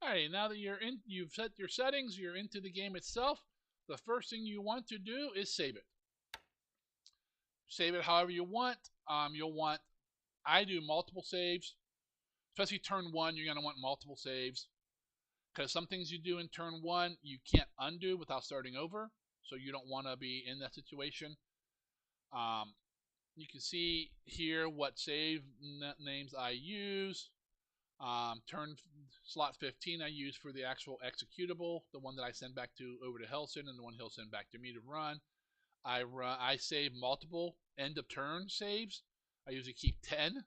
Alright, now that you've set your settings, you're into the game itself. The first thing you want to do is save it. Save it however you want. You'll want, I do multiple saves, especially turn one. You're gonna want multiple saves because some things you do in turn one you can't undo without starting over. So you don't want to be in that situation. You can see here what save names I use. Turn slot 15 I use for the actual executable, the one that I send back to over to Helson, and the one he'll send back to me to run. I save multiple end of turn saves. I usually keep 10,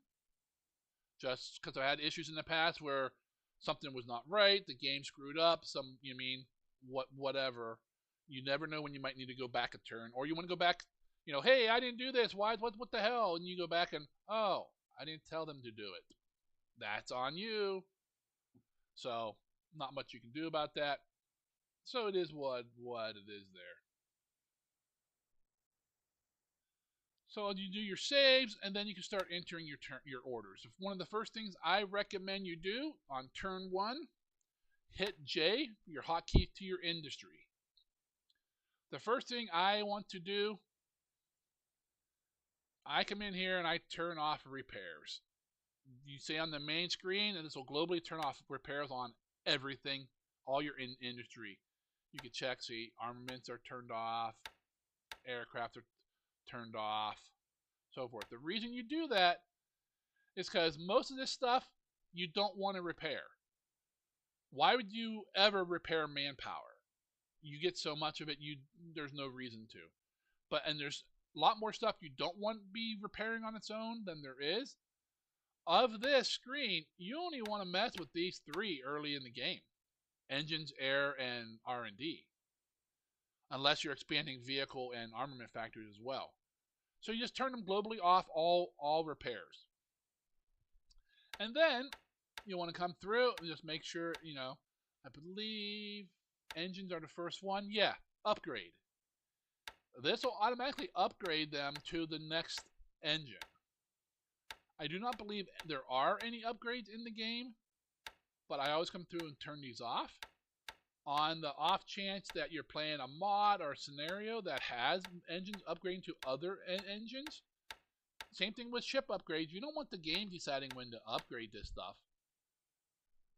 just because I had issues in the past where something was not right, the game screwed up, whatever. You never know when you might need to go back a turn, or you want to go back. Hey, I didn't do this. Why? What the hell? And you go back and, oh, I didn't tell them to do it. That's on you. So not much you can do about that. So it is what it is there. So you do your saves, and then you can start entering your orders. One of the first things I recommend you do on turn one, hit J, your hotkey to your industry. The first thing I want to do, I come in here and I turn off repairs. You see on the main screen, and this will globally turn off repairs on everything, all your industry. You can check, see, armaments are turned off, aircraft are turned off, so forth. The reason you do that is because most of this stuff you don't want to repair. Why would you ever repair manpower? You get so much of it, there's no reason to. And there's a lot more stuff you don't want to be repairing on its own than there is. Of this screen, you only want to mess with these three early in the game: engines, air, and R&D. Unless you're expanding vehicle and armament factories as well. So you just turn them globally off, all repairs. And then you want to come through and just make sure, I believe engines are the first one. Yeah, upgrade. This will automatically upgrade them to the next engine. I do not believe there are any upgrades in the game, but I always come through and turn these off. On the off chance that you're playing a mod or a scenario that has engines upgrading to other engines, same thing with ship upgrades. You don't want the game deciding when to upgrade this stuff,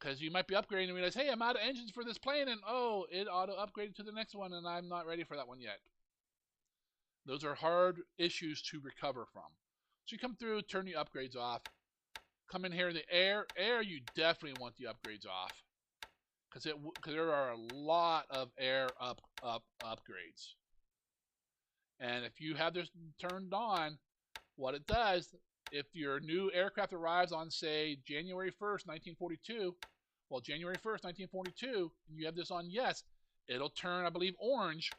because you might be upgrading and realize, hey, I'm out of engines for this plane, and oh, it auto upgraded to the next one, and I'm not ready for that one yet. Those are hard issues to recover from. So you come through, turn the upgrades off. Come in here, the air, you definitely want the upgrades off, because there are a lot of air upgrades. And if you have this turned on, what it does, if your new aircraft arrives on, say, January 1st, 1942, well, January 1st, 1942, and you have this on yes, it'll turn, I believe, orange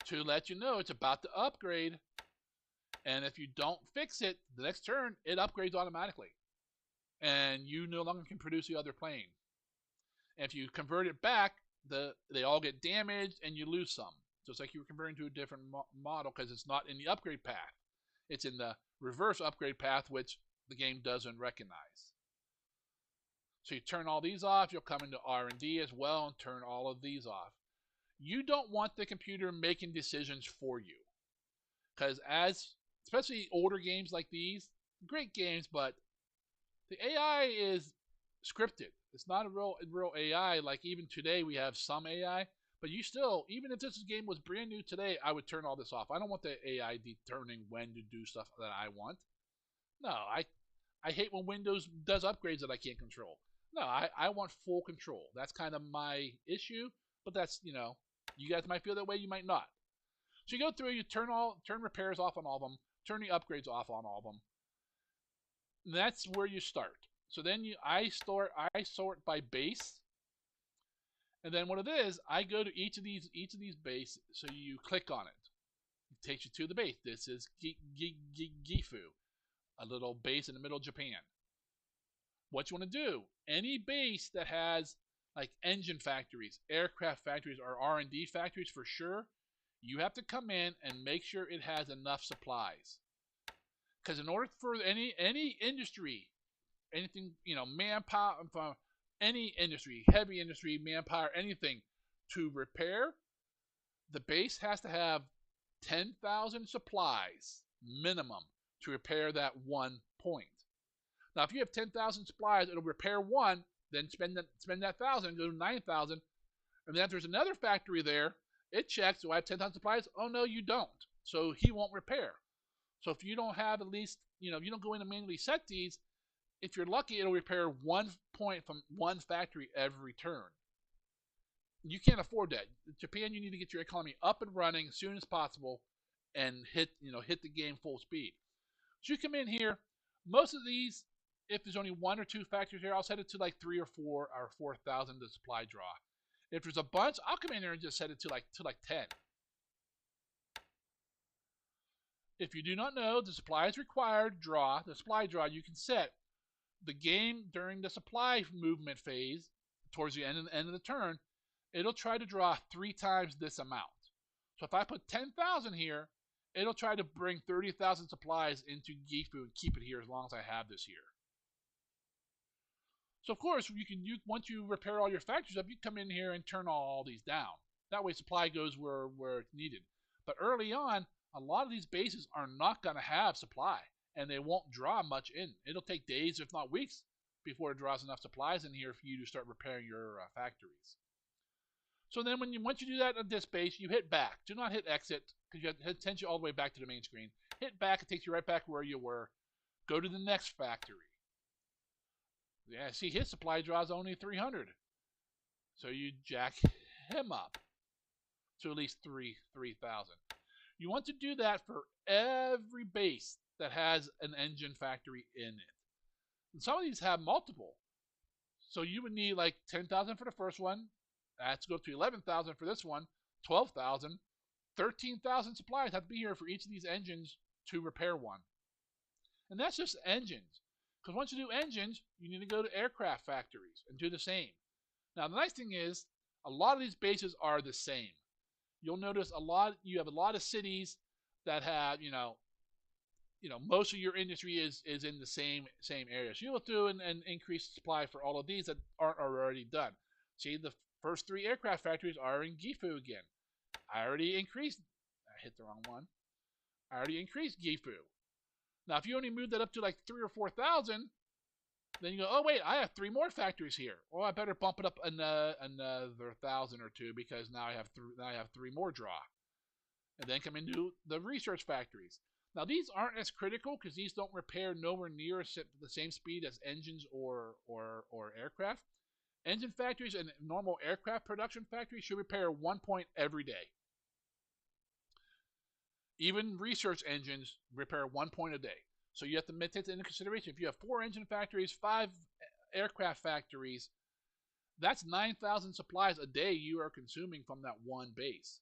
to let you know it's about to upgrade. And if you don't fix it, the next turn, it upgrades automatically. And you no longer can produce the other plane. And if you convert it back, they all get damaged and you lose some. So it's like you were converting to a different model because it's not in the upgrade path. It's in the reverse upgrade path, which the game doesn't recognize. So you turn all these off. You'll come into R&D as well and turn all of these off. You don't want the computer making decisions for you, because especially older games like these, great games, but the AI is scripted. It's not a real AI. Like even today we have some AI, but you still, even if this game was brand new today, I would turn all this off. I don't want the AI determining when to do stuff that I want. No, I hate when Windows does upgrades that I can't control. No, I want full control. That's kind of my issue, but that's, you guys might feel that way, you might not. So you go through, you turn repairs off on all of them, turn the upgrades off on all of them. And that's where you start. So then I sort by base. And then what it is, I go to each of these bases. So you click on it. It takes you to the base. This is Gifu, a little base in the middle of Japan. What you want to do, any base that has like engine factories, aircraft factories, or R&D factories for sure, you have to come in and make sure it has enough supplies. Because in order for any industry, anything, manpower, any industry, heavy industry, manpower, anything, to repair, the base has to have 10,000 supplies minimum to repair that one point. Now, if you have 10,000 supplies, it'll repair one, then spend that 1,000, go to 9,000, and then if there's another factory there, it checks, do I have 10,000 supplies? Oh, no, you don't. So he won't repair. So if you don't have at least, if you don't go in and manually set these, if you're lucky, it'll repair one point from one factory every turn. You can't afford that. In Japan, you need to get your economy up and running as soon as possible and hit the game full speed. So you come in here, most of these, if there's only one or two factories here, I'll set it to like 3 or 4 or 4,000 to supply draw. If there's a bunch, I'll come in here and just set it to like 10. If you do not know, the supplies required draw, the supply draw you can set the game during the supply movement phase towards the end of the turn. It'll try to draw 3 times this amount. So if I put 10,000 here, it'll try to bring 30,000 supplies into Gifu and keep it here as long as I have this here. So of course, once you repair all your factories up, you come in here and turn all these down. That way supply goes where it's needed. But early on, a lot of these bases are not going to have supply, and they won't draw much in. It'll take days, if not weeks, before it draws enough supplies in here for you to start repairing your factories. So then once you do that on this base, you hit back. Do not hit exit, because it sends you all the way back to the main screen. Hit back, it takes you right back where you were. Go to the next factory. Yeah, see, his supply draw is only 300. So you jack him up to at least 3,000. You want to do that for every base that has an engine factory in it. And some of these have multiple. So you would need like 10,000 for the first one. That's go to 11,000 for this one. 12,000. 13,000 supplies have to be here for each of these engines to repair one. And that's just engines. Because once you do engines, you need to go to aircraft factories and do the same. Now, the nice thing is, a lot of these bases are the same. You'll notice you have a lot of cities that have, most of your industry is in the same area. So you'll go through and increase supply for all of these that aren't already done. See, the first 3 aircraft factories are in Gifu again. I hit the wrong one. I already increased Gifu. Now, if you only move that up to like 3,000 or 4,000, then you go, oh wait, I have 3 more factories here. Oh, I better bump it up another 1,000 or 2 because now I have 3 more draw. And then come into the research factories. Now these aren't as critical because these don't repair nowhere near the same speed as engines or aircraft. Engine factories and normal aircraft production factories should repair 1 point every day. Even research engines repair 1 point a day. So you have to take that into consideration. If you have 4 engine factories, 5 aircraft factories, that's 9,000 supplies a day you are consuming from that one base.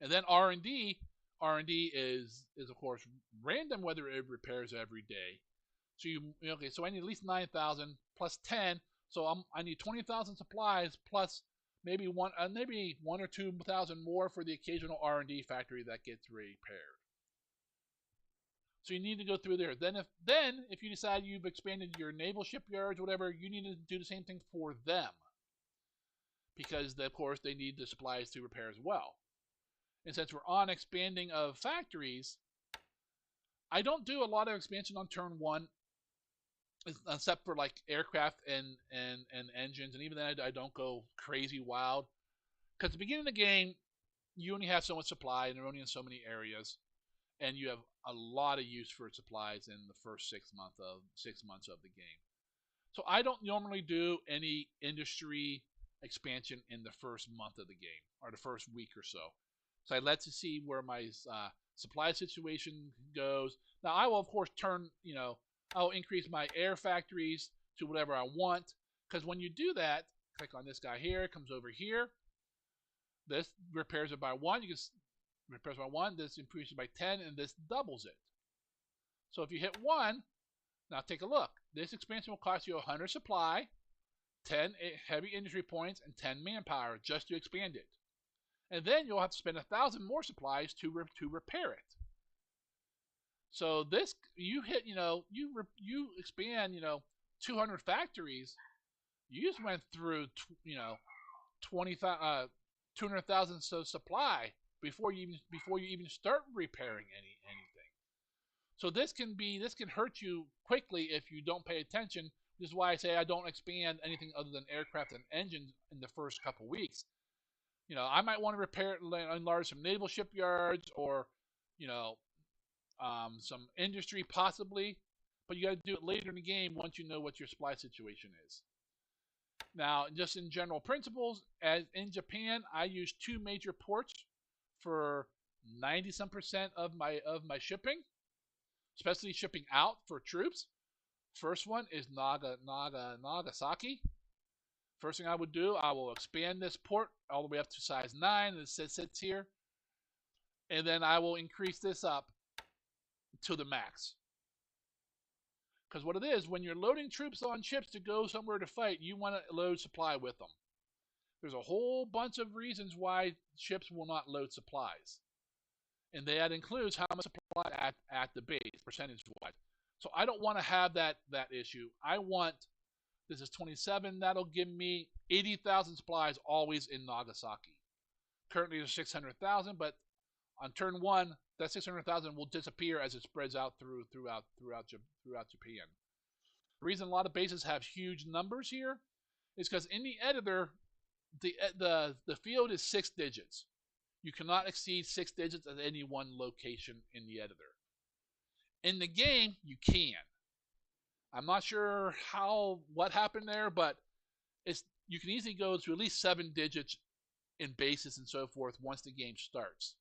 And then R&D is of course random whether it repairs every day. So so I need at least 9,000 plus 10. So I need 20,000 supplies plus maybe one or 2,000 more for the occasional R&D factory that gets repaired. So you need to go through there. Then if you decide you've expanded your naval shipyards or whatever, you need to do the same thing for them. Because of course they need the supplies to repair as well. And since we're on expanding of factories, I don't do a lot of expansion on turn 1, except for like aircraft and engines, and even then I don't go crazy wild. Because at the beginning of the game, you only have so much supply, and they're only in so many areas, and you have a lot of use for supplies in the first 6 months of the game. So I don't normally do any industry expansion in the first month of the game, or the first week or so. So I let to see where my supply situation goes. Now I will of course I'll increase my air factories to whatever I want. Because when you do that, click on this guy here, it comes over here. This repairs it by 1. You can repairs by 1. This increases by 10, and this doubles it. So if you hit 1, now take a look. This expansion will cost you 100 supply, 10 heavy industry points, and 10 manpower just to expand it. And then you'll have to spend 1,000 more supplies to repair it. So this, you expand, 200 factories, You just went through 200,000 supply before you even start repairing anything. So this can hurt you quickly if you don't pay attention. This is why I say I don't expand anything other than aircraft and engines in the first couple weeks. I might want to repair it, enlarge some naval shipyards or, you know, some industry possibly, but you got to do it later in the game once you know what your supply situation is. Now, just in general principles, as in Japan, I use two major ports for 90% of my shipping, especially shipping out for troops. First one is Nagasaki. First thing I would do, I will expand this port all the way up to size 9. It sits here. And then I will increase this up to the max. Because what it is, when you're loading troops on ships to go somewhere to fight, you want to load supply with them. There's a whole bunch of reasons why ships will not load supplies. And that includes how much supply at the base, percentage-wise. So I don't want to have that issue. I want, this is 27, that'll give me 80,000 supplies always in Nagasaki. Currently there's 600,000, but on turn 1, that 600,000 will disappear as it spreads out throughout Japan. The reason a lot of bases have huge numbers here is because in the editor, the field is 6 digits. You cannot exceed 6 digits at any one location in the editor. In the game, you can. I'm not sure what happened there, but you can easily go to at least 7 digits in bases and so forth once the game starts.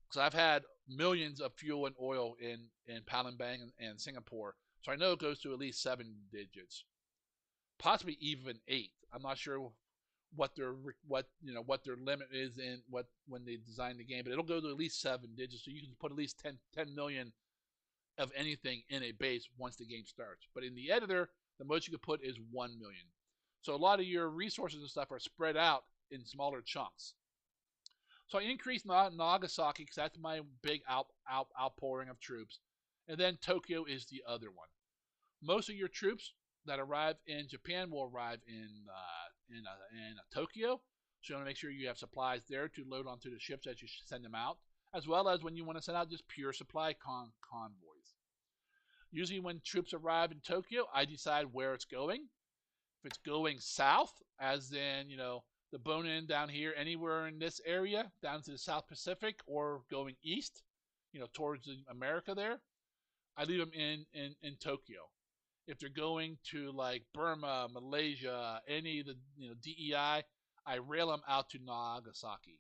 Because I've had millions of fuel and oil in Palembang and Singapore, so I know it goes to at least 7 digits, possibly even 8. I'm not sure what their limit is when they design the game, but it'll go to at least 7 digits, so you can put at least 10 million of anything in a base once the game starts. But in the editor, the most you can put is 1 million. So a lot of your resources and stuff are spread out in smaller chunks. So I increased Nagasaki because that's my big outpouring of troops. And then Tokyo is the other one. Most of your troops that arrive in Japan will arrive in Tokyo. So you want to make sure you have supplies there to load onto the ships as you send them out, as well as when you want to send out just pure supply convoys. Usually when troops arrive in Tokyo, I decide where it's going. If it's going south, as in, the bone-in down here, anywhere in this area, down to the South Pacific, or going east, towards America there, I leave them in Tokyo. If they're going to like Burma, Malaysia, any of the DEI, I rail them out to Nagasaki,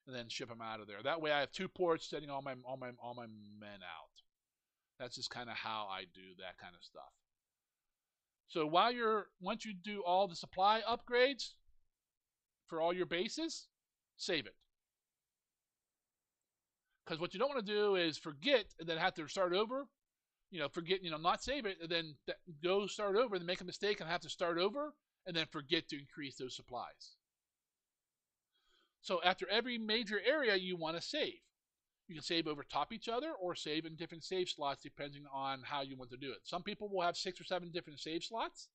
and then ship them out of there. That way, I have 2 ports sending all my men out. That's just kind of how I do that kind of stuff. So once you do all the supply upgrades for all your bases, save it. Because what you don't want to do is forget and then have to start over. Not save it and then go start over and make a mistake and have to start over and then forget to increase those supplies. So after every major area, you want to save. You can save over top each other or save in different save slots depending on how you want to do it. Some people will have 6 or 7 different save slots.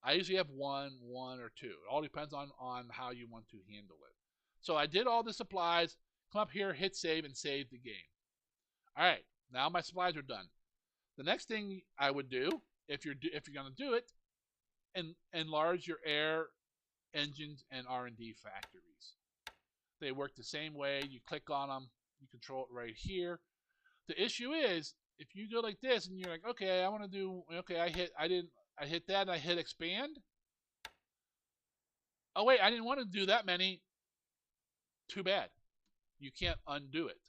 I usually have one or 2. It all depends on how you want to handle it. So I did all the supplies, come up here, hit save, and save the game. All right, now my supplies are done. The next thing I would do, if you're going to do it, enlarge your air, engines, and R&D factories. They work the same way. You click on them. You control it right here. The issue is, if you go like this and you're like, okay, I want to do, okay, I hit that and I hit expand. Oh, wait, I didn't want to do that many. Too bad. You can't undo it.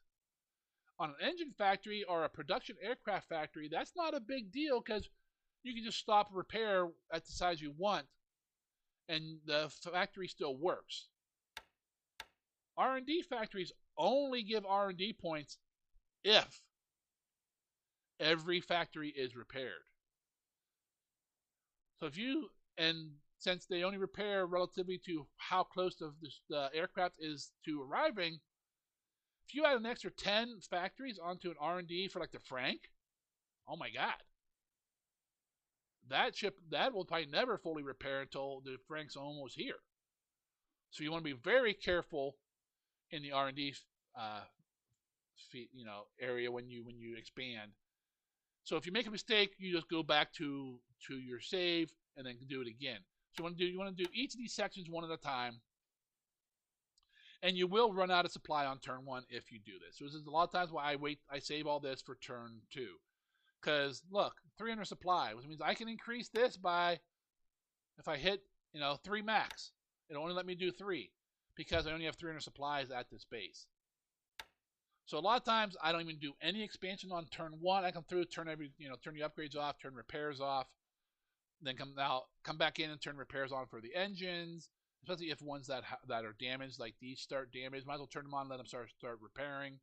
On an engine factory or a production aircraft factory, that's not a big deal because you can just stop repair at the size you want and the factory still works. R&D factories only give R&D points if every factory is repaired. So since they only repair relatively to how close the aircraft is to arriving, if you add an extra 10 factories onto an R&D for like the Frank, oh my God. that ship that will probably never fully repair until the Frank's almost here. So you want to be very careful in the R&D uh, area when you expand. So if you make a mistake, you just go back to your save and then do it again. So you want to do each of these sections one at a time, and you will run out of supply on turn 1 if you do this. So this is a lot of times why I save all this for turn 2. Because look, 300 supply, which means I can increase this by, if I hit 3 max, it'll only let me do 3 because I only have 300 supplies at this base. So a lot of times I don't even do any expansion on turn 1. I come through, turn the upgrades off, turn repairs off, then come back in and turn repairs on for the engines, especially if ones that are damaged, like these start damaged. Might as well turn them on, let them start repairing.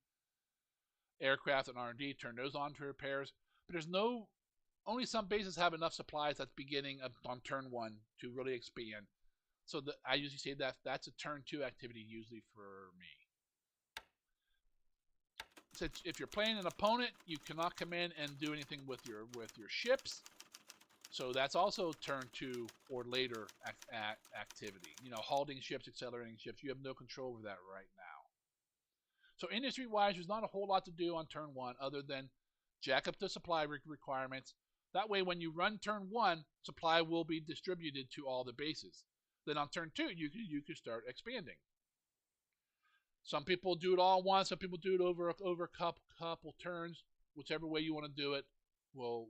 Aircraft and R&D, turn those on for repairs. But only some bases have enough supplies at the beginning on turn 1 to really expand. So I usually say that's a turn 2 activity usually for me. So if you're playing an opponent, you cannot come in and do anything with your ships. So that's also turn 2 or later activity. Halting ships, accelerating ships. You have no control over that right now. So industry-wise, there's not a whole lot to do on turn 1 other than jack up the supply requirements. That way, when you run turn 1, supply will be distributed to all the bases. Then on turn 2, you can start expanding. Some people do it all at once. Some people do it over a couple turns. Whichever way you want to do it will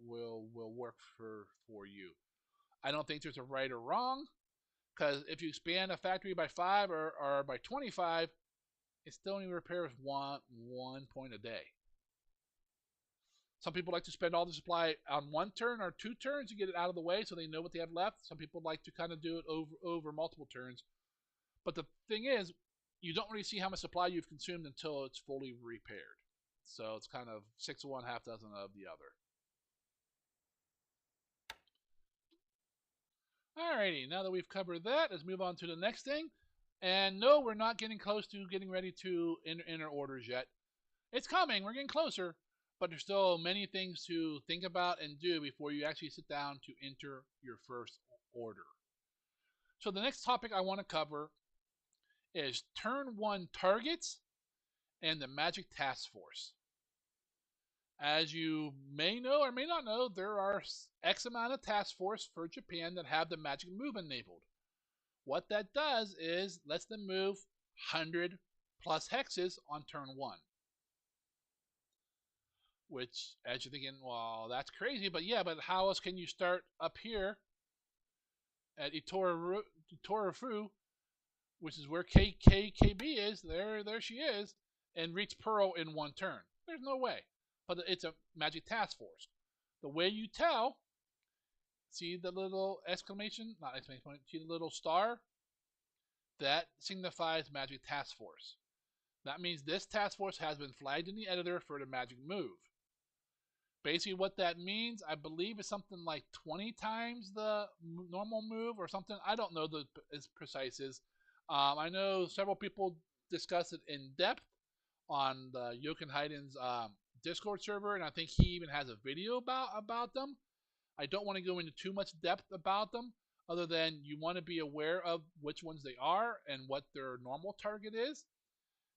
work for you. I don't think there's a right or wrong, because if you expand a factory by 5 or by 25, it still only repairs one point a day. Some people like to spend all the supply on 1 turn or 2 turns to get it out of the way so they know what they have left. Some people like to kind of do it over multiple turns. But the thing is, you don't really see how much supply you've consumed until it's fully repaired. So it's kind of 6 of one, half dozen of the other. Alrighty, now that we've covered that, let's move on to the next thing. And no, we're not getting close to getting ready to enter orders yet. It's coming, we're getting closer, but there's still many things to think about and do before you actually sit down to enter your first order. So the next topic I want to cover is turn 1 targets and the Magic Task Force. As you may know or may not know, there are X amount of task force for Japan that have the magic move enabled. What that does is lets them move 100 plus hexes on turn 1. Which, as you're thinking, well, that's crazy, but how else can you start up here at Itorafu, which is where KB is, there she is, and reach Pearl in 1 turn? There's no way. But it's a Magic Task Force. The way you tell, see the little exclamation, not exclamation point, see the little star? That signifies Magic Task Force. That means this task force has been flagged in the editor for the magic move. Basically what that means, I believe, is something like 20 times the normal move or something. I don't know as precise as. I know several people discuss it in depth on the Jochen Heiden's Discord server, and I think he even has a video about them. I don't want to go into too much depth about them, other than you want to be aware of which ones they are and what their normal target is.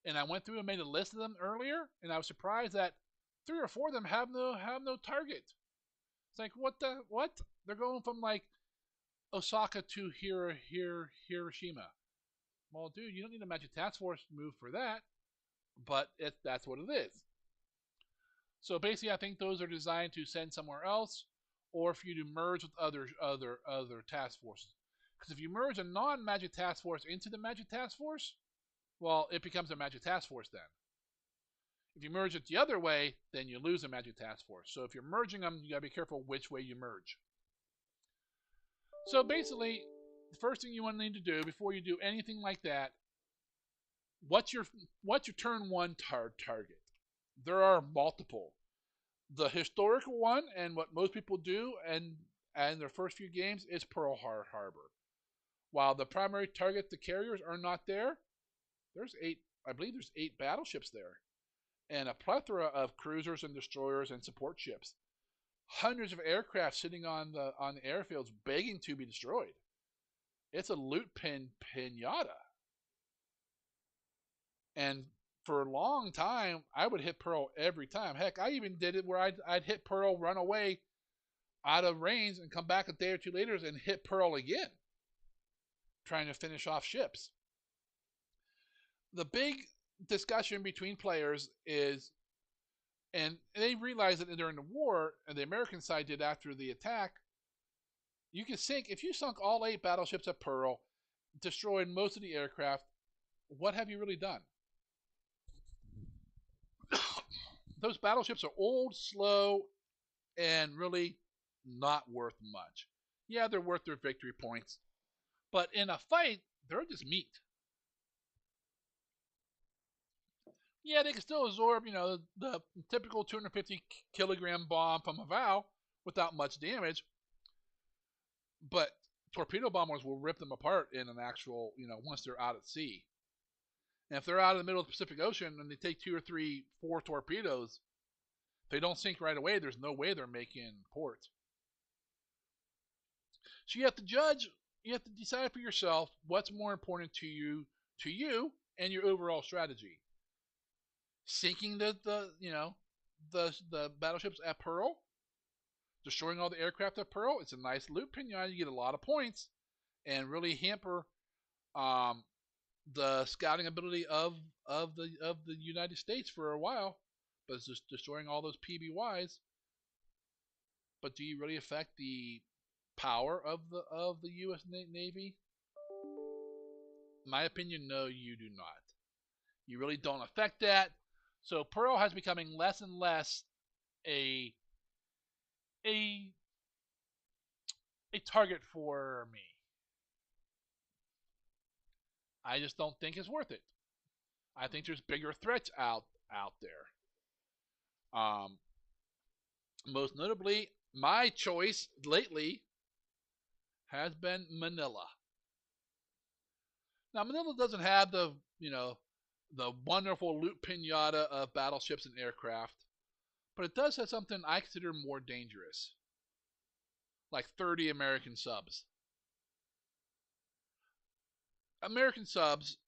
And I went through and made a list of them earlier, and I was surprised that 3 or 4 of them have no target. It's like, what? They're going from like Osaka to Hiroshima. Well, dude, you don't need a Magic Task Force move for that, but that's what it is. So basically, I think those are designed to send somewhere else, or for you to merge with other task forces. Because if you merge a non-Magic Task Force into the Magic Task Force, well, it becomes a Magic Task Force then. If you merge it the other way, then you lose a Magic Task Force. So if you're merging them, you gotta be careful which way you merge. So basically, the first thing you want to need to do before you do anything like that, what's your turn 1 target? There are multiple. The historical one, and what most people do, and their first few games, is Pearl Harbor. While the primary target, the carriers, are not there, I believe there's 8 battleships there, and a plethora of cruisers and destroyers and support ships. hundreds of aircraft sitting on the airfields begging to be destroyed. It's a loot pinata. And for a long time, I would hit Pearl every time. Heck, I even did it where I'd hit Pearl, run away out of range, and come back a day or two later and hit Pearl again, trying to finish off ships. The big discussion between players is, and they realized that during the war, and the American side did after the attack, you can sink, if you sunk all 8 battleships at Pearl, destroyed most of the aircraft, what have you really done? Those battleships are old, slow, and really not worth much. Yeah, they're worth their victory points, but in a fight, they're just meat. Yeah, they can still absorb, the typical 250 kilogram bomb from a Vow without much damage, but torpedo bombers will rip them apart in an actual, once they're out at sea. And if they're out in the middle of the Pacific Ocean and they take 2 or 3, 4 torpedoes, if they don't sink right away, there's no way they're making port. So you have to judge, you have to decide for yourself what's more important to you and your overall strategy. Sinking the battleships at Pearl, destroying all the aircraft at Pearl, it's a nice loot pinata. You get a lot of points and really hamper the scouting ability of the United States for a while. But it's just destroying all those PBYs. But do you really affect the power of the U.S. Navy? In my opinion, no, you do not. You really don't affect that. So Pearl has becoming less and less a a a target for me. I just don't think it's worth it. I think there's bigger threats out there. Most notably, my choice lately has been Manila. Now, Manila doesn't have the wonderful loot pinata of battleships and aircraft, but it does have something I consider more dangerous, like 30 American subs. American subs,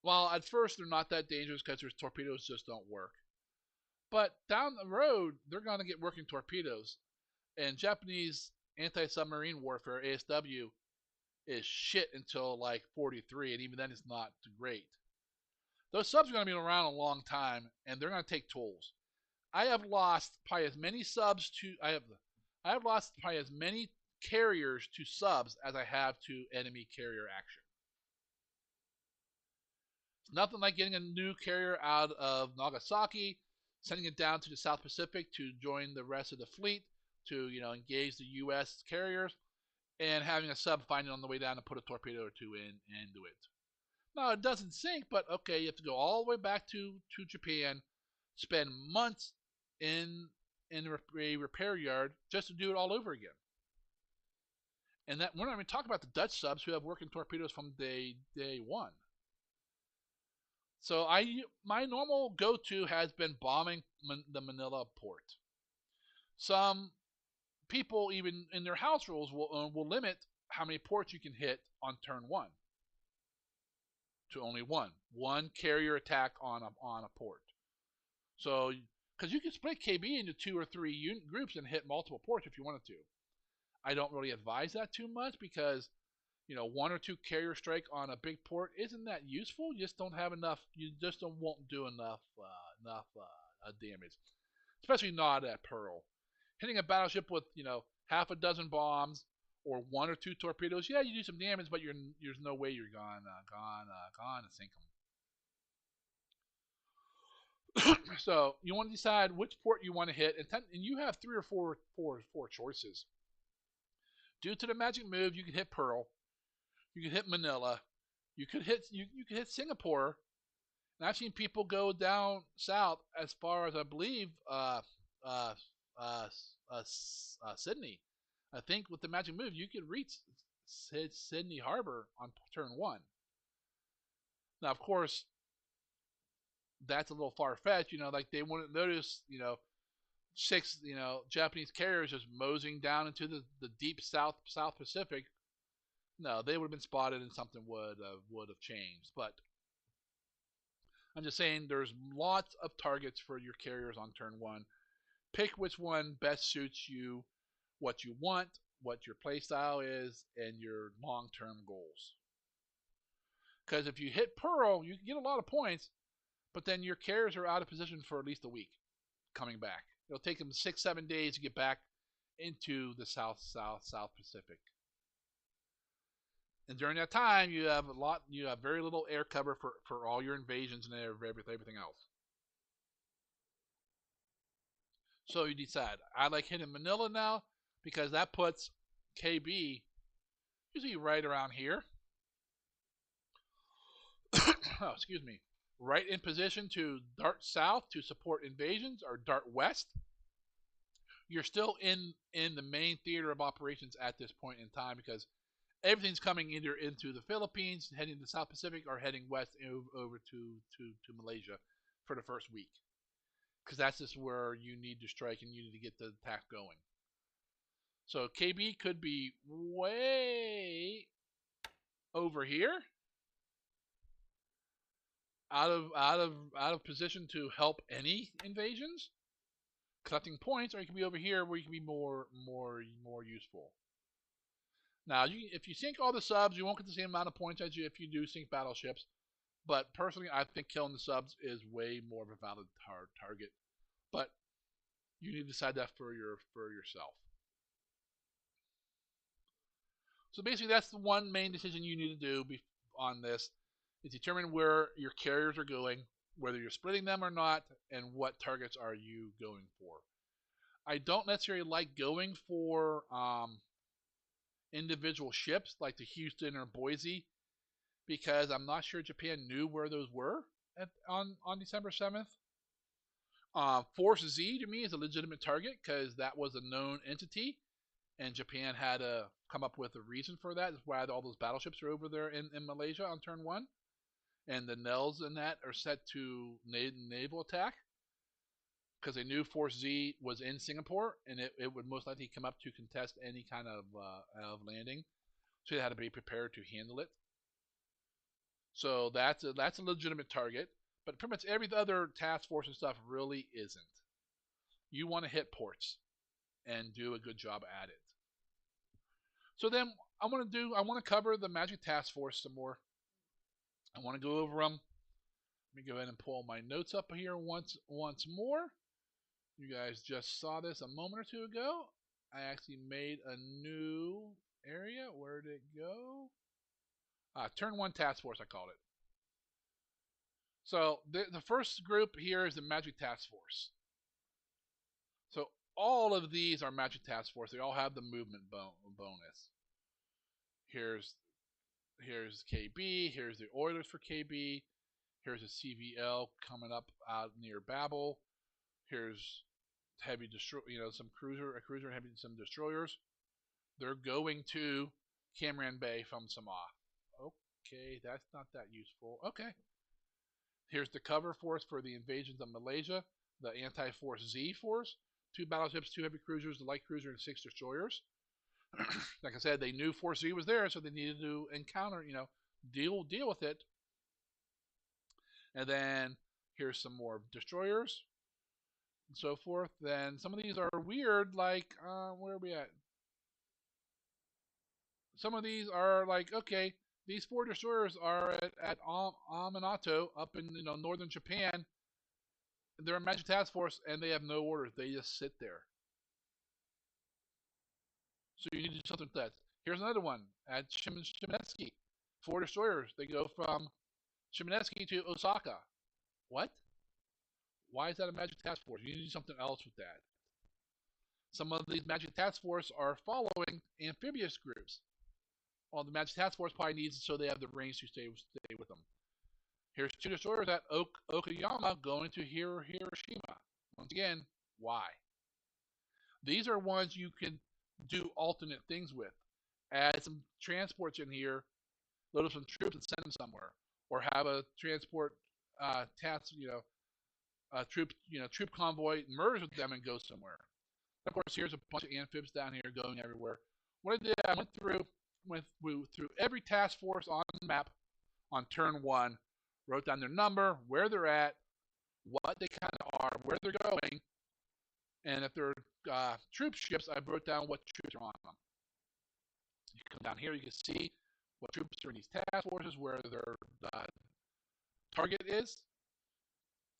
while at first they're not that dangerous because their torpedoes just don't work, but down the road they're going to get working torpedoes, and Japanese anti-submarine warfare (ASW) is shit until like 43, and even then it's not great. Those subs are going to be around a long time, and they're going to take tolls. I have lost probably as many subs to I have lost probably as many carriers to subs as I have to enemy carrier action. It's nothing like getting a new carrier out of Nagasaki, sending it down to the South Pacific to join the rest of the fleet to engage the U.S. carriers, and having a sub find it on the way down and put a torpedo or two in and do it. No, it doesn't sink, but okay, you have to go all the way back to Japan, spend months in a repair yard just to do it all over again. And that we're not even talking about the Dutch subs who have working torpedoes from day one. So my normal go-to has been bombing the Manila port. Some people even in their house rules will limit how many ports you can hit on turn one to only one carrier attack on a port. So because you can split KB into 2 or 3 groups and hit multiple ports if you wanted to. I don't really advise that too much because 1 or 2 carrier strike on a big port isn't that useful. You just don't have enough. You just won't do enough damage, especially not at Pearl. Hitting a battleship with half a dozen bombs or 1 or 2 torpedoes, yeah, you do some damage, but there's no way you're gonna sink them. So you want to decide which port you want to hit, and you have 3 or 4 choices. Due to the magic move, you can hit Pearl, you can hit Manila, you could hit Singapore, and I've seen people go down south as far as I believe Sydney. I think with the magic move, you could reach Sydney Harbor on turn 1. Now, of course, that's a little far fetched. Like they wouldn't notice. six, Japanese carriers just moseying down into the deep South Pacific, no, they would have been spotted and something would have changed. But I'm just saying there's lots of targets for your carriers on turn one. Pick which one best suits you, what you want, what your playstyle is, and your long-term goals. Because if you hit Pearl, you can get a lot of points, but then your carriers are out of position for at least a week coming back. It'll take them 6-7 days to get back into the South Pacific. And during that time, you have very little air cover for all your invasions and everything else. So you decide, I like hitting Manila now because that puts KB usually right around here. Oh, excuse me. Right in position to dart south to support invasions or dart west. You're still in the main theater of operations at this point in time because everything's coming either into the Philippines, heading to the South Pacific, or heading west over to Malaysia for the first week. Because that's just where you need to strike and you need to get the attack going. So KB could be way over here, out of position to help any invasions, collecting points, or you can be over here where you can be more useful. Now, if you sink all the subs, you won't get the same amount of points as you if you do sink battleships. But personally, I think killing the subs is way more of a valid target. But you need to decide that for yourself. So basically, that's the one main decision you need to do on this: is determine where your carriers are going, whether you're splitting them or not, and what targets are you going for. I don't necessarily like going for individual ships like the Houston or Boise because I'm not sure Japan knew where those were on December 7th. Force Z to me is a legitimate target because that was a known entity, and Japan had to come up with a reason for that. That's why all those battleships are over there in Malaysia on turn one, and the Nels in that are set to naval attack because they knew Force Z was in Singapore, and it would most likely come up to contest any kind of landing, so they had to be prepared to handle it. So that's a legitimate target, but pretty much every other task force and stuff really isn't. You want to hit ports and do a good job at it. So then I want to cover the Magic Task Force some more. I want to go over them. Let me go ahead and pull my notes up here once more. You guys just saw this a moment or two ago. I actually made a new area. Where did it go? Turn 1 Task Force, I called it. So the first group here is the Magic Task Force. So all of these are Magic Task Force. They all have the movement bonus. Here's KB. Here's the Oilers for KB. Here's a CVL coming up out near Babel. Here's heavy some a cruiser and some destroyers. They're going to Cam Bay from Samar. Okay, that's not that useful. Okay. Here's the cover force for the invasions of Malaysia, the Anti-Force Z force, 2 battleships, 2 heavy cruisers, the light cruiser, and 6 destroyers. Like I said, they knew Force Z was there, so they needed to encounter, deal with it. And then here's some more destroyers and so forth. Then some of these are weird, like where are we at? Some of these are like, okay, these 4 destroyers are at Aminato up in northern Japan. They're a Magic Task Force and they have no orders. They just sit there. So you need to do something with that. Here's another one at Shimonesky. 4 destroyers. They go from Shimonesky to Osaka. What? Why is that a Magic Task Force? You need to do something else with that. Some of these Magic Task Force are following amphibious groups. Well, the Magic Task Force probably needs it so they have the range to stay with them. Here's 2 destroyers at Okayama going to Hiroshima. Once again, why? These are ones you can do alternate things with. Add some transports in here, load up some troops and send them somewhere. Or have a transport task, troop convoy, merge with them and go somewhere. Of course, here's a bunch of amphibs down here going everywhere. What I did, I went through every task force on the map on turn one, wrote down their number, where they're at, what they kind of are, where they're going, and if they're troop ships, I wrote down what troops are on them. You come down here, you can see what troops are in these task forces, where their target is,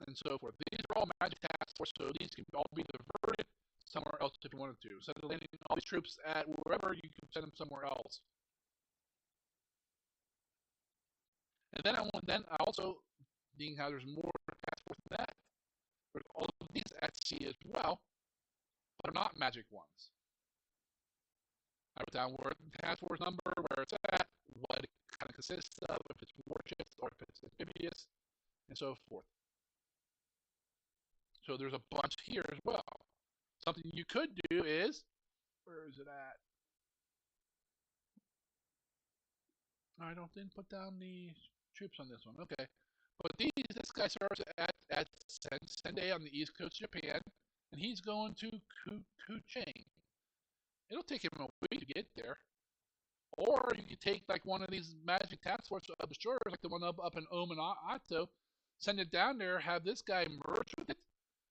and so forth. These are all magic task forces, so these can all be diverted somewhere else if you wanted to. Instead of landing all these troops at wherever, you can send them somewhere else. And then I also, being how there's more task forces than that, there's all of these at sea as well, but are not magic ones. I wrote down where the task force number, where it's at, what it kind of consists of, if it's warships or if it's amphibious, and so forth. So there's a bunch here as well. Something you could do is, where is it at? I didn't put down the troops on this one. Okay. But this guy starts at Sendai on the east coast of Japan, and he's going to Kuching. It'll take him a week to get there. Or you could take like one of these magic task force destroyers, like the one up in Ominato, send it down there, have this guy merge with it.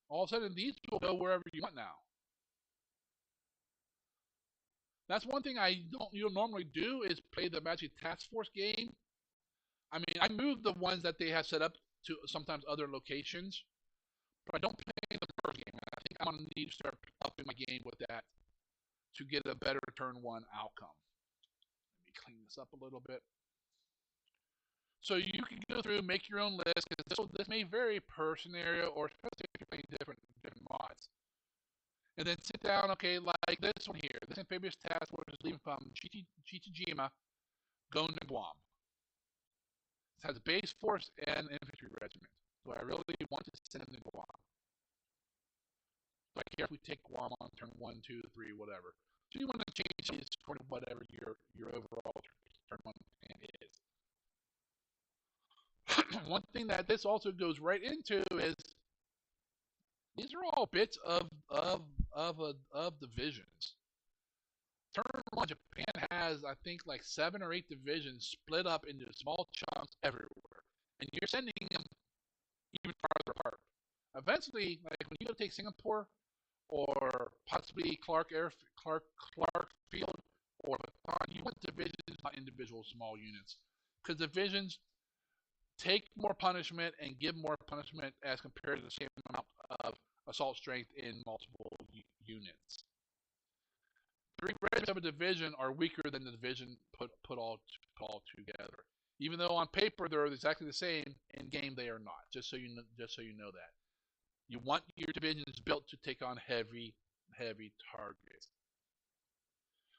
All of a sudden, these people go wherever you want now. That's one thing you don't normally do is play the magic task force game. I mean, I move the ones that they have set up to sometimes other locations, but I don't play the merge game. I think I'm gonna need to start upping my game with that to get a better turn one outcome. Let me clean this up a little bit. So you can go through, make your own list, because this may vary per scenario, or especially if you're playing different mods. And then sit down, okay, like this one here. This amphibious task force is leaving from Chichijima, going to Guam. It has a base force and infantry regiment. So I really want to send them to Guam. So I care if we take Guam on turn 1, 2, 3, whatever. So you want to change these according to whatever your overall turn 1 plan is. One thing that this also goes right into is these are all bits of divisions. Turn 1, Japan has, I think, like 7 or 8 divisions split up into small chunks everywhere. And you're sending them even farther apart. Eventually, like when you go take Singapore or possibly Clark Field or you want divisions, not individual small units. Because divisions take more punishment and give more punishment as compared to the same amount of assault strength in multiple units. 3 regiments of a division are weaker than the division put all together. Even though on paper they're exactly the same, in game they are not. Just so you know that. You want your divisions built to take on heavy targets.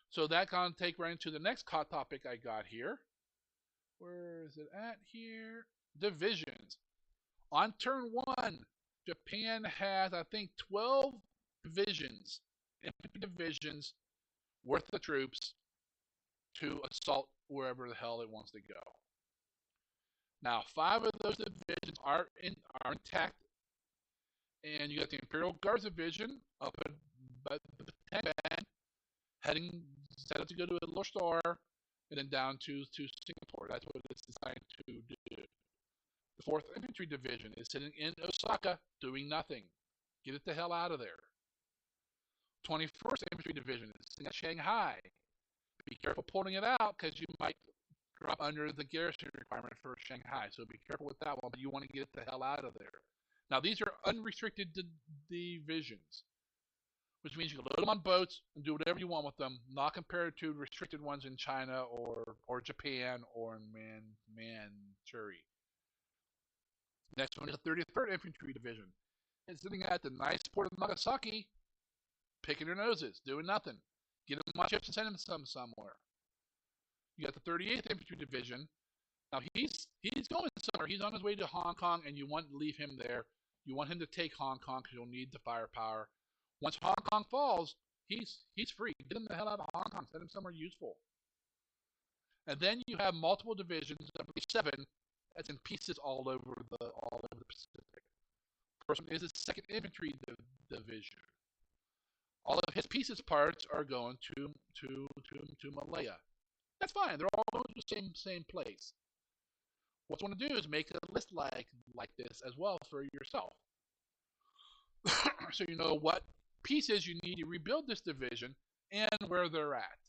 So that kind of take right into the next topic I got here. Where is it at here? Divisions. On turn 1, Japan has, I think, 12 divisions, infantry divisions, worth of troops to assault wherever the hell it wants to go. Now, 5 of those divisions are intact, and you got the Imperial Guards Division up at Bataan, heading set up to go to a little star, and then down to Singapore. That's what it's designed to do. The 4th Infantry Division is sitting in Osaka, doing nothing. Get it the hell out of there. 21st Infantry Division is sitting at Shanghai. Be careful pulling it out, because you might drop under the garrison requirement for Shanghai. So be careful with that one, but you want to get it the hell out of there. Now, these are unrestricted divisions, which means you can load them on boats and do whatever you want with them, not compared to restricted ones in China or Japan or in Manchuria. Next one is the 33rd Infantry Division. It's sitting at the nice port of Nagasaki, picking their noses, doing nothing. Get them on ships and send them somewhere. You got the 38th Infantry Division. Now he's going somewhere. He's on his way to Hong Kong, and you want to leave him there. You want him to take Hong Kong because you'll need the firepower. Once Hong Kong falls, he's free. Get him the hell out of Hong Kong. Send him somewhere useful. And then you have multiple divisions, I believe 7, that's in pieces all over the Pacific. first one is the 2nd Infantry Division. All of his pieces parts are going to Malaya. That's fine. They're all going to the same place. What you want to do is make a list like this as well for yourself, so you know what pieces you need to rebuild this division and where they're at.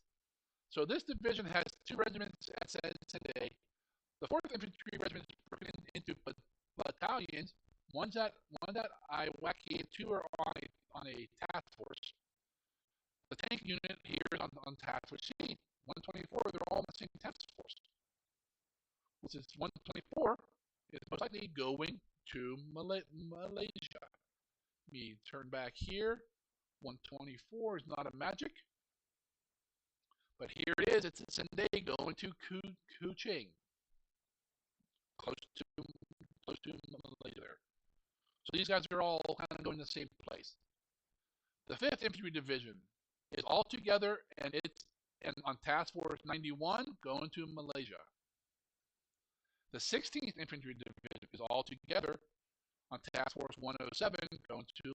So this division has 2 regiments as said today. The 4th Infantry Regiment is broken into battalions. One's at Iwaki, 2 are on a task force. The tank unit here is on task force C. 124, they're all in the same task force. Which is 124 is most likely going to Malaysia. Me turn back here. 124 is not a magic. But here it is. It's a Sendai going to Kuching. Close to Malaysia there. So these guys are all kind of going to the same place. The 5th Infantry Division is all together and it's on Task Force 91 going to Malaysia. The 16th Infantry Division is all together on Task Force 107 going to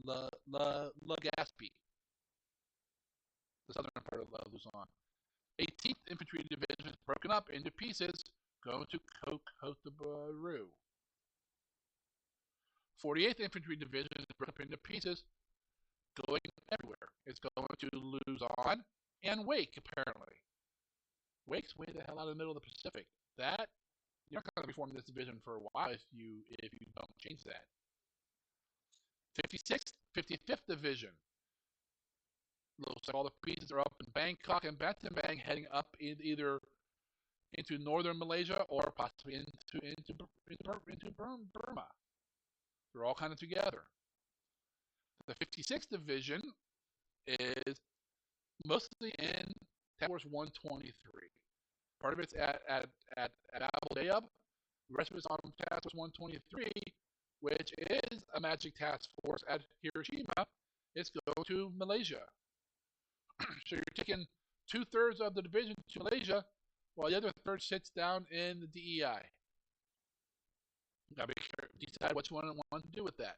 Legazpi, the southern part of Luzon. 18th Infantry Division is broken up into pieces going to Cotabaru. 48th Infantry Division is broken up into pieces going everywhere. It's going to Luzon and Wake, apparently. Wake's way the hell out of the middle of the Pacific. That you're not going to be forming this division for a while if you don't change that. 56th, 55th Division. Looks like all the pieces are up in Bangkok and Battambang, heading up either into northern Malaysia or possibly into Burma. They're all kind of together. The 56th Division is mostly in Task Force 123. Part of it's at Abu Dhabi. The rest of it's on Task Force 123, which is a magic task force at Hiroshima. It's going to Malaysia. So you're taking 2/3 of the division to Malaysia, while the other third sits down in the DEI. You gotta decide what you want to do with that.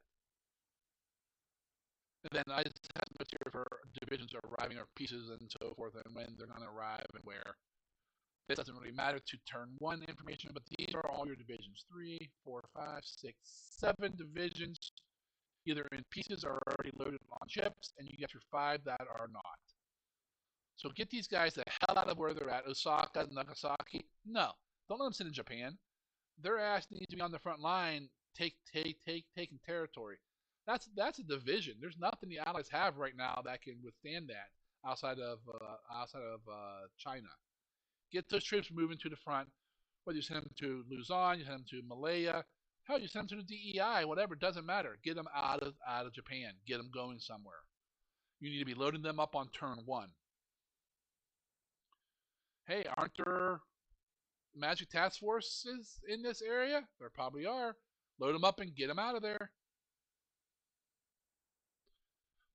And then I just have notes here for divisions arriving or pieces and so forth, and when they're going to arrive and where. This doesn't really matter to turn 1 information, but these are all your divisions. 3, 4, 5, 6, 7 divisions, either in pieces or already loaded on ships, and you get your 5 that are not. So get these guys the hell out of where they're at. Osaka, Nagasaki. No, don't let them sit in Japan. Their ass needs to be on the front line, taking territory. That's a division. There's nothing the Allies have right now that can withstand that outside of China. Get those troops moving to the front. Whether you send them to Luzon, you send them to Malaya, hell, you send them to the DEI, whatever, it doesn't matter. Get them out of Japan. Get them going somewhere. You need to be loading them up on turn 1. Hey, aren't there magic task forces in this area? There probably are. Load them up and get them out of there.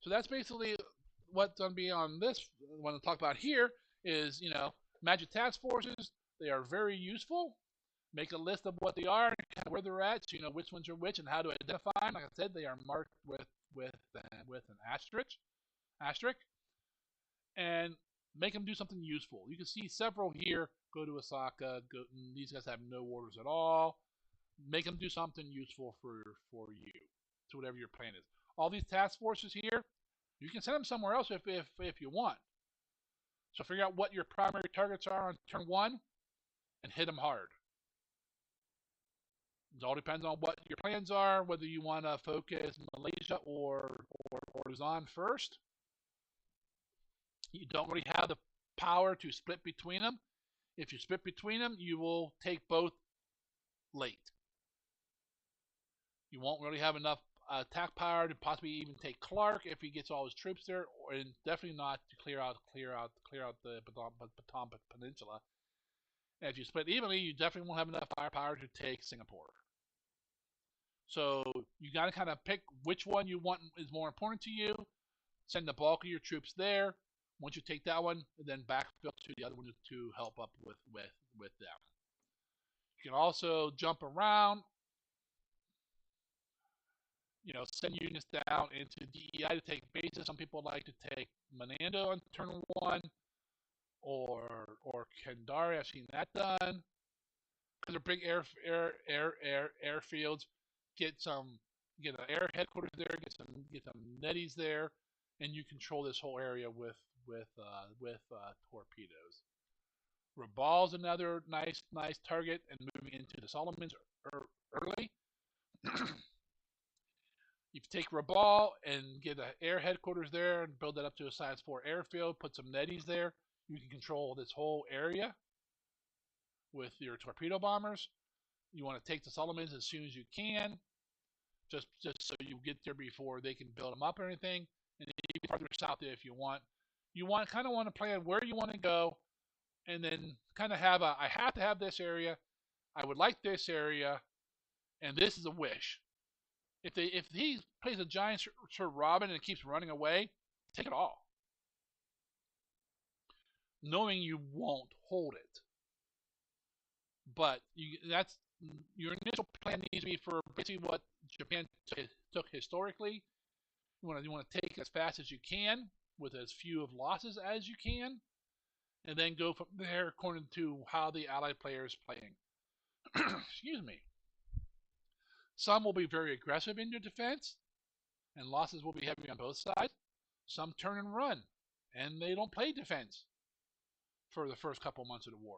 So that's basically what's going to be on this. What I'm talking about here is, magic task forces. They are very useful. Make a list of what they are, where they're at, so you know which ones are which, and how to identify them. Like I said, they are marked with an asterisk, and make them do something useful. You can see several here. Go to Osaka. These guys have no orders at all. Make them do something useful for you, to whatever your plan is. All these task forces here, you can send them somewhere else if you want. So figure out what your primary targets are on turn 1 and hit them hard. It all depends on what your plans are, whether you want to focus Malaysia or Luzon first. You don't really have the power to split between them. If you split between them, you will take both late. You won't really have enough attack power to possibly even take Clark if he gets all his troops there, and definitely not to clear out the Bataan Peninsula. And if you split evenly, you definitely won't have enough firepower to take Singapore. So you got to kind of pick which one you want is more important to you. Send the bulk of your troops there. Once you take that one, then backfill to the other one to help up with them. You can also jump around. send units down into DEI to take bases. Some people like to take Menando on turn 1, or Kendari. I've seen that done. Because they're big airfields. Get an air headquarters there. Get some netties there, and you control this whole area with torpedoes. Rabal's another nice target, and moving into the Solomons early. You take Rabal and get an air headquarters there and build that up to a size 4 airfield, put some netties there. You can control this whole area with your torpedo bombers. You want to take the Solomons as soon as you can, just so you get there before they can build them up or anything. And even farther south if you want. You kind of want to plan where you want to go, and then kind of have I have to have this area, I would like this area, and this is a wish. If he plays a giant Sir Robin and it keeps running away, take it all, knowing you won't hold it. But that's your initial plan needs to be for basically what Japan took historically. You want to take as fast as you can with as few of losses as you can, and then go from there according to how the Allied player is playing. Excuse me. Some will be very aggressive in your defense, and losses will be heavy on both sides. Some turn and run, and they don't play defense for the first couple months of the war.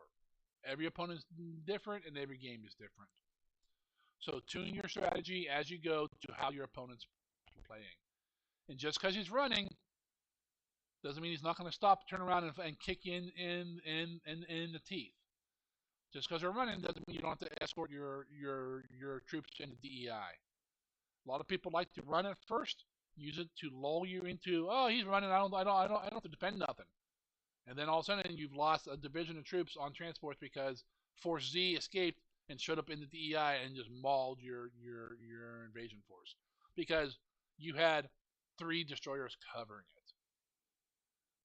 Every opponent is different, and every game is different. So tune your strategy as you go to how your opponent's playing. And just because he's running doesn't mean he's not going to stop, turn around, and kick in the teeth. Just because they're running doesn't mean you don't have to escort your troops into DEI. A lot of people like to run at first, use it to lull you into, oh, he's running, I don't have to defend nothing. And then all of a sudden you've lost a division of troops on transports because Force Z escaped and showed up in the DEI and just mauled your invasion force because you had 3 destroyers covering it.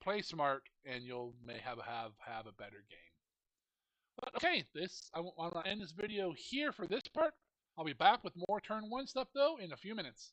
Play smart, and you'll may have a better game. But okay, I want to end this video here for this part. I'll be back with more turn 1 stuff though in a few minutes.